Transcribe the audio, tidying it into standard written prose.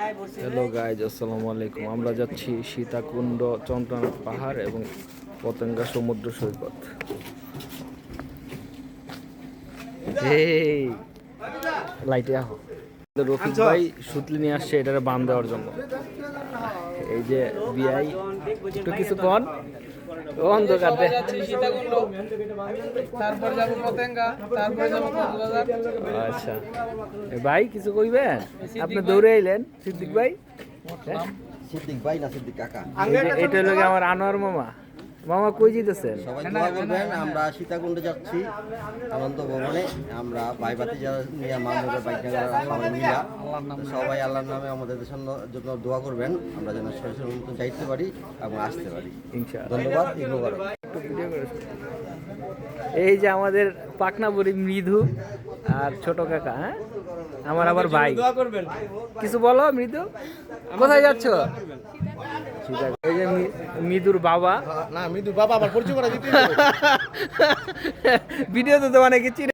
Hello guys, আসসালামু আলাইকুম। আমরা যাচ্ছি সীতাকুণ্ড, চন্দ্রনাথ পাহাড় এবং পতেঙ্গা সমুদ্র সৈকত। এই লাইটে আহ রফিক ভাই সুতলি নিয়ে আসছে এটারে বান দেওয়ার জন্য। এই যে বিআই একটু কিছু কন অন্ধকার সীতাকুণ্ড, তারপর যাবো পতেঙ্গা, তারপর যাবো কক্সবাজার। আচ্ছা ভাই কিছু কইবেন? আপনি দৌড়ে আইলেন সিদ্দিক ভাই? সিদ্দিক ভাই না সিদ্দিক কাকা। এটা হলো আমার আনোয়ার মামা। মামা কই যেতেছেন? সবাই দোয়া করবেন। আমরা সীতাকুণ্ডে যাচ্ছি আনন্দ ভবনে। আমরা ভাইবাতি যারা নিয়ে মামুদের বাইক সবাই মিলা সবাই আল্লাহর নামে আমাদের জন্য দোয়া করবেন, আমরা যেন সরাসরি মতো যাইতে পারি এবং আসতে পারি ইনশাআল্লাহ। ধন্যবাদ। ঈদ মোবারক। এই যে আমাদের পাকনাবুড়ি মৃদু আর ছোট কাকা। হ্যাঁ, আমার আবার ভাই। কিছু বলো মৃদু, কোথায় যাচ্ছ? এই যে মৃদুর বাবা। না মৃদু বাবা আমার পরিচয় করা দিতে ভিডিও তো অনেকে চিনে।